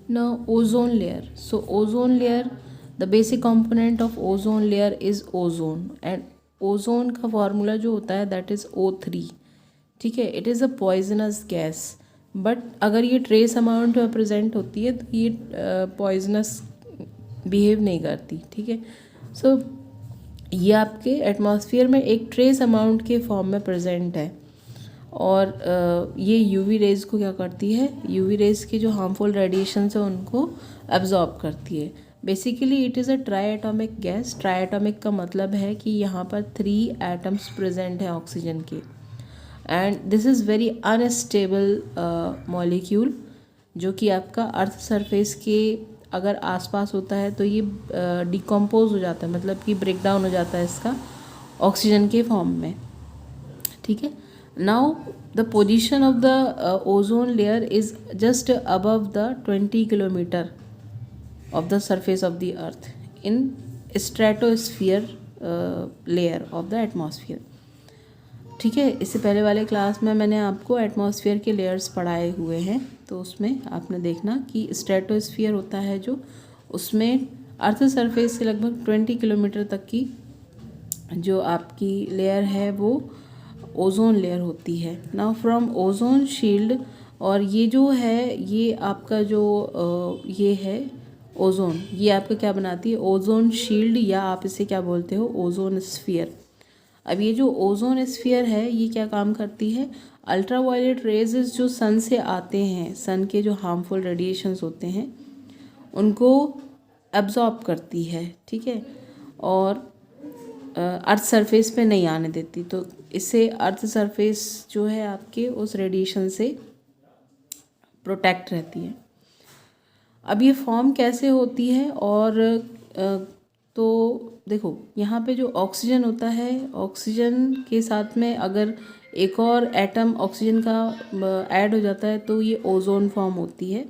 Now, ozone layer. So, ozone layer, the basic component of ozone layer is ozone, and ozone का formula जो होता है that is O3. ठीक है, it is a poisonous gas, but अगर ये trace amount में present होती है तो ये पॉइजनस बिहेव नहीं करती. ठीक है, सो ये आपके एटमॉस्फेयर में एक ट्रेस अमाउंट के फॉर्म में प्रेजेंट है. और ये यूवी रेज को क्या करती है, यूवी रेज के जो हार्मफुल रेडिएशन है उनको एब्जॉर्ब करती है. Basically it is a try atomic gas. Try atomic का मतलब है कि यहाँ पर 3 एटम्स प्रेजेंट हैं ऑक्सीजन के, and this is very unstable molecule, जो कि आपका अर्थ सरफेस के अगर आसपास होता है तो ये डिकम्पोज हो जाता है, मतलब कि ब्रेक डाउन हो जाता है इसका ऑक्सीजन के फॉर्म में. ठीक है, now the position of the ozone layer is just above the 20 kilometre of the surface of the earth in stratosphere layer of the atmosphere. ठीक है, इससे पहले वाले क्लास में मैंने आपको एटमॉस्फेयर के लेयर्स पढ़ाए हुए हैं, तो उसमें आपने देखना कि स्ट्रेटोस्फियर होता है जो, उसमें अर्थ सरफेस से लगभग 20 किलोमीटर तक की जो आपकी लेयर है वो ओजोन लेयर होती है. नाउ फ्रॉम ओजोन शील्ड, और ये जो है ये आपका जो ये है ओजोन, ये आपका क्या बनाती है, ओजोन शील्ड, या आप इसे क्या बोलते हो, ओजोन स्फीयर. अब ये जो ओजोन स्फीयर है ये क्या काम करती है, अल्ट्रा वायलेट रेजेस जो सन से आते हैं, सन के जो हार्मफुल रेडिएशंस होते हैं उनको एब्जॉर्ब करती है. ठीक है, और अर्थ सरफेस पे नहीं आने देती, तो इससे अर्थ सरफेस जो है आपके उस रेडिएशन से प्रोटेक्ट रहती है. अब ये फॉर्म कैसे होती है, और तो देखो यहाँ पे जो ऑक्सीजन होता है, ऑक्सीजन के साथ में अगर एक और एटम ऑक्सीजन का ऐड हो जाता है तो ये ओजोन फॉर्म होती है.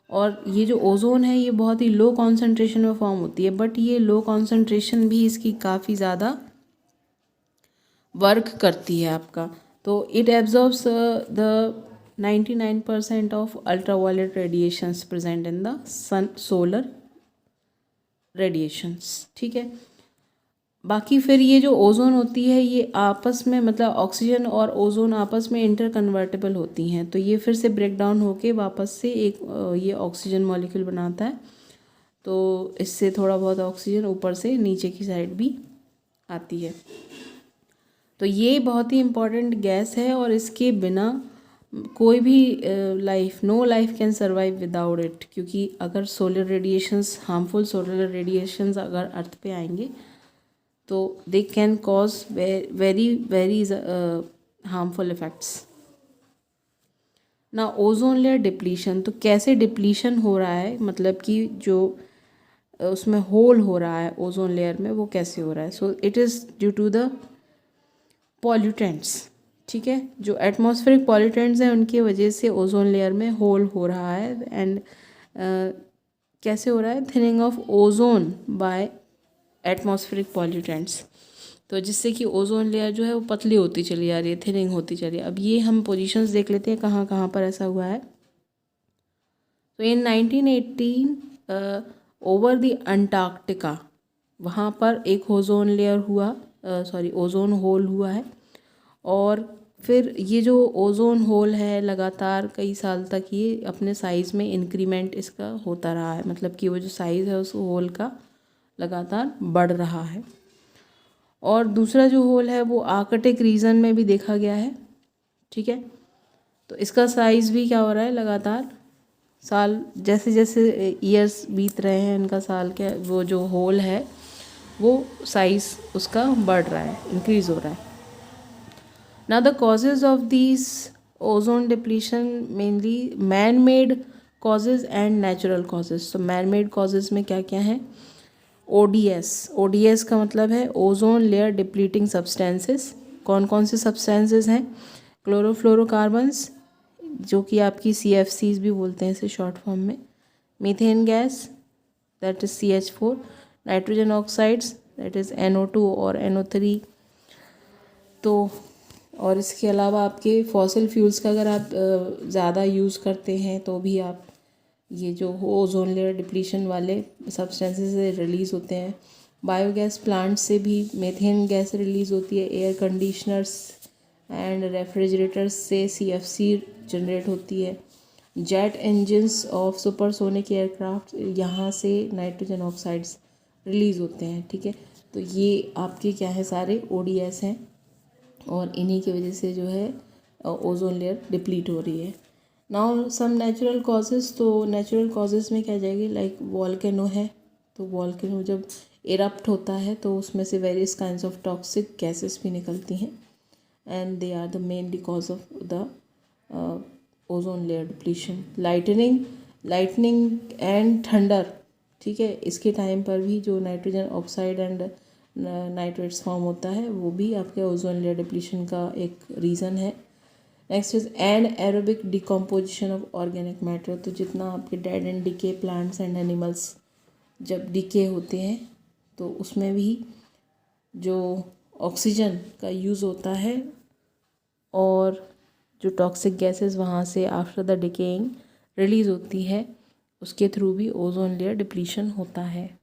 और ये जो ओजोन है ये बहुत ही लो कॉन्सेंट्रेशन में फॉर्म होती है, बट ये लो कॉन्सेंट्रेशन भी इसकी काफ़ी ज़्यादा वर्क करती है आपका. तो it absorbs the 99% of ultraviolet radiations present in the sun solar radiations. ठीक है, बाकी फिर ये जो ओजोन होती है ये आपस में, मतलब ऑक्सीजन और ओजोन आपस में इंटर कन्वर्टेबल होती हैं, तो ये फिर से ब्रेक डाउन होके वापस से एक ये ऑक्सीजन मॉलिक्यूल बनाता है. तो इससे थोड़ा बहुत ऑक्सीजन ऊपर से नीचे की साइड भी आती है. तो ये बहुत ही इम्पॉर्टेंट गैस है, और इसके बिना कोई भी life, no life can survive without it, क्योंकि अगर solar radiations, harmful solar radiations अगर अर्थ पे आएंगे तो they can cause very very harmful effects. ना ओजोन लेयर डिप्लीशन, तो कैसे डिप्लीशन हो रहा है, मतलब कि जो उसमें होल हो रहा है ओजोन लेयर में वो कैसे हो रहा है. So it is due to the pollutants. ठीक है, जो एटमॉस्फेरिक पॉल्यूटेंट्स हैं उनकी वजह से ओजोन लेयर में होल हो रहा है. एंड कैसे हो रहा है, thinning of ozone by atmospheric pollutants, तो जिससे कि ओजोन लेयर जो है वो पतली होती चली जा रही है, थिनिंग होती चली. अब ये हम पोजीशंस देख लेते हैं कहाँ कहाँ पर ऐसा हुआ है. तो इन 1918 ओवर द अंटार्कटिका, वहाँ पर एक ओजोन लेयर हुआ, ओजोन होल हुआ है. और फिर ये जो ओजोन होल है लगातार कई साल तक ये अपने साइज़ में इंक्रीमेंट इसका होता रहा है, मतलब कि वो जो साइज़ है उस होल का लगातार बढ़ रहा है. और दूसरा जो होल है वो आर्कटिक रीजन में भी देखा गया है. ठीक है, तो इसका साइज़ भी क्या हो रहा है, लगातार साल जैसे जैसे ईयर्स बीत रहे हैं इनका साल के, वो जो होल है वो साइज़ उसका बढ़ रहा है, इंक्रीज़ हो रहा है. Now the causes of these ozone depletion mainly man-made causes and natural causes. So man-made causes में क्या क्या है, ODS. ODS का मतलब है ओजोन लेयर डिप्लीटिंग सब्सटेंसेस. कौन कौन से सब्सटेंसेस हैं, क्लोरोफ्लोरोकार्बन्स, जो कि आपकी CFCs भी बोलते हैं इसे शॉर्ट फॉर्म में, methane gas that is CH4, nitrogen oxides that is NO2 और NO3. तो और इसके अलावा आपके फॉसिल फ्यूल्स का अगर आप ज़्यादा यूज़ करते हैं तो भी आप ये जो ओजोन लेयर डिप्लीशन वाले सब्सटेंसेस से रिलीज़ होते हैं। बायोगैस प्लांट से भी मीथेन गैस रिलीज़ होती है। एयर कंडीशनर्स एंड रेफ्रिजरेटर्स से CFC जनरेट होती है। Jet engines of supersonic aircraft, यहाँ से नाइट्रोजन ऑक्साइड्स रिलीज़ होते हैं। ठीक है, तो ये आपके क्या है, सारे ODS हैं और इन्हीं की वजह से जो है ओजोन लेयर डिप्लीट हो रही है। नाउ सम नेचुरल कॉजेज़, तो नेचुरल कॉजेज़ में क्या जाएगी, लाइक वॉल्केनो है, तो वॉल्केनो जब इरप्ट होता है तो उसमें से various kinds of toxic gases भी निकलती हैं and they are the mainly cause of the ozone layer depletion. Lightning and thunder, ठीक है, इसके टाइम पर भी जो nitrogen oxide and nitrates form होता है वो भी आपके ओजोन लेयर डिप्लीशन का एक रीज़न है। Next is and aerobic decomposition of organic matter, तो जितना आपके dead and decay plants and animals जब डिके होते हैं तो उसमें भी जो ऑक्सीजन का यूज़ होता है और जो टॉक्सिक गैसेस वहाँ से आफ्टर द डिकेइंग रिलीज़ होती है, उसके थ्रू भी ओजोन लेयर डिप्लीशन होता है।